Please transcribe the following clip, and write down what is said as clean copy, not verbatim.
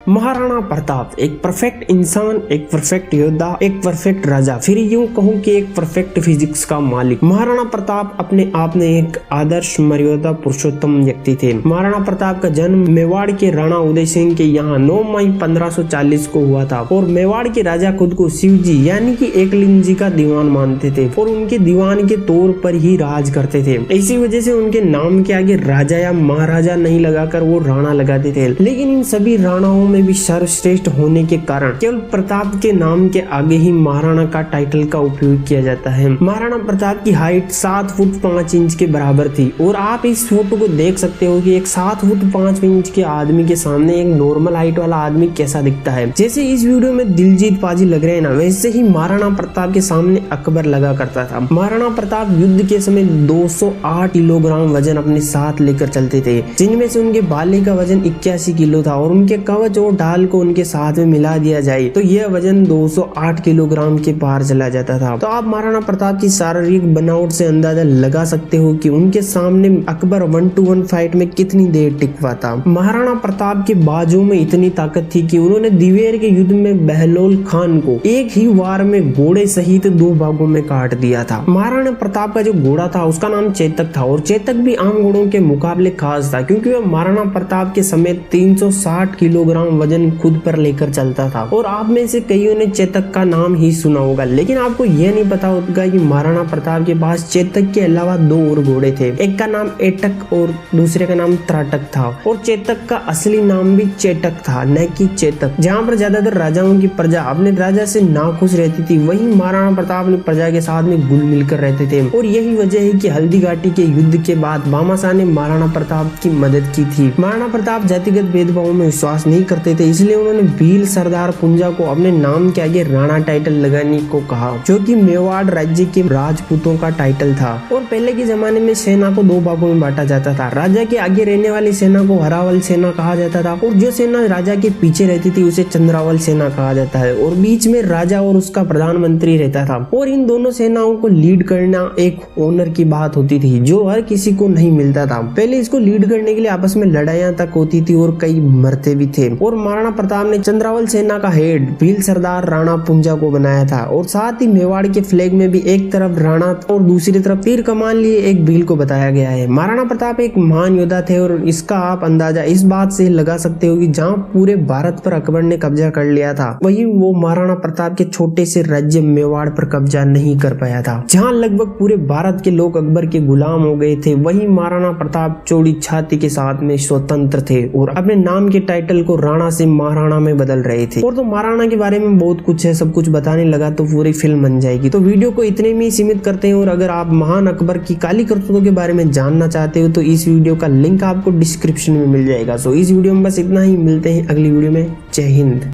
महाराणा प्रताप एक परफेक्ट इंसान, एक परफेक्ट योद्धा, एक परफेक्ट राजा, फिर यूं कहूं कि एक परफेक्ट फिजिक्स का मालिक। महाराणा प्रताप अपने आप में एक आदर्श मर्यादा पुरुषोत्तम व्यक्ति थे। महाराणा प्रताप का जन्म मेवाड़ के राणा उदय सिंह के यहाँ 9 मई 1540 को हुआ था और मेवाड़ के राजा खुद को शिव जी यानी कि एकलिंग जी का दीवान मानते थे और उनके दीवान के तौर पर ही राज करते थे। इसी वजह से उनके नाम के आगे राजा या महाराजा नहीं लगाकर वो राणा लगाते थे। लेकिन इन सभी राणाओं में भी सर्वश्रेष्ठ होने के कारण केवल प्रताप के नाम के आगे ही महाराणा का टाइटल का उपयोग किया जाता है। महाराणा प्रताप की हाइट 7 फुट 5 इंच के बराबर थी और आप इस फोटो को देख सकते हो कि एक 7 फुट 5 इंच के आदमी के सामने एक नॉर्मल हाइट वाला आदमी कैसा दिखता है। जैसे इस वीडियो में दिलजीत पाजी लग रहे हैं ना, वैसे ही महाराणा प्रताप के सामने अकबर लगा करता था। महाराणा प्रताप युद्ध के समय 208 किलोग्राम वजन अपने साथ लेकर चलते थे, जिनमें से उनके बाले का वजन 81 किलो था और उनके कवच और ढाल को उनके साथ में मिला दिया जाए तो यह वजन 208 किलोग्राम के पार चला जाता था। तो आप महाराणा प्रताप की शारीरिक बनावट से अंदाजा लगा सकते हो कि उनके सामने अकबर 1-to-1 फाइट में कितनी देर टिक पाता। महाराणा प्रताप के बाजू में इतनी ताकत थी कि उन्होंने दिवेर के युद्ध में बहलोल खान को एक ही वार में घोड़े सहित 2 भागों में काट दिया था। महाराणा प्रताप का जो घोड़ा था उसका नाम चेतक था और चेतक भी आम घोड़ों के मुकाबले खास था क्योंकि वह महाराणा प्रताप के समेत 360 किलोग्राम वजन खुद पर लेकर चलता था। और आप में से कईयों ने चेतक का नाम ही सुना होगा, लेकिन आपको यह नहीं पता होगा कि महाराणा प्रताप के पास चेतक के अलावा 2 और घोड़े थे। एक का नाम एटक और दूसरे का नाम त्राटक था और चेतक का असली नाम भी चेटक था, न कि चेतक। जहाँ पर ज्यादातर राजाओं की प्रजा अपने राजा से नाखुश रहती थी, वहीं महाराणा प्रताप अपनी प्रजा के साथ में घुल मिलकर रहते थे। और यही वजह है कि हल्दी घाटी के युद्ध के बाद भामाशाह ने महाराणा प्रताप की मदद की थी। महाराणा प्रताप जातिगत भेदभाव में विश्वास नहीं करते थे, इसलिए उन्होंने भील सरदार पुंजा को अपने नाम के आगे राणा टाइटल लगाने को कहा, जो कि मेवाड़ राज्य के राजपूतों का टाइटल था। और पहले के जमाने में सेना को 2 भागों में बांटा जाता था। राजा के आगे रहने वाली सेना को हरावल सेना कहा जाता था और जो सेना राजा के पीछे रहती थी उसे चंद्रावल सेना कहा जाता है और बीच में राजा और उसका प्रधानमंत्री रहता था। और इन दोनों सेनाओं को लीड करना एक ऑनर की बात होती थी जो हर किसी को नहीं मिलता था। पहले इसको लीड करने के लिए आपस में लड़ाइयां तक होती थी और कई मरते भी थे। और महाराणा प्रताप ने चंद्रावल सेना का हेड भील सरदार राणा पुंजा को बनाया था और साथ ही मेवाड़ के फ्लैग में भी एक तरफ राणा और दूसरी तरफ तीर कमान लिए एक भील को बताया गया है। महाराणा प्रताप एक महान योद्धा थे और इसका आप अंदाजा इस बात से लगा सकते हो कि जहाँ पूरे भारत पर अकबर ने कब्जा कर लिया था, वहीं वो महाराणा प्रताप के छोटे से राज्य मेवाड़ पर कब्जा नहीं कर पाया था। जहाँ लगभग पूरे भारत के लोग अकबर के गुलाम हो गए थे, वहीं महाराणा प्रताप चौड़ी छाती के साथ में स्वतंत्र थे और अपने नाम के टाइटल को राणा से महाराणा में बदल रहे थे। और तो महाराणा के बारे में बहुत कुछ है, सब कुछ बताने लगा तो पूरी फिल्म बन जाएगी। तो वीडियो को इतने में ही सीमित करते हैं और अगर आप महान अकबर की काली करतूतों के बारे में जानना चाहते हो तो इस वीडियो का लिंक आपको डिस्क्रिप्शन में मिल जाएगा। सो इस वीडियो में बस इतना ही, मिलते हैं अगली वीडियो में। जय हिंद।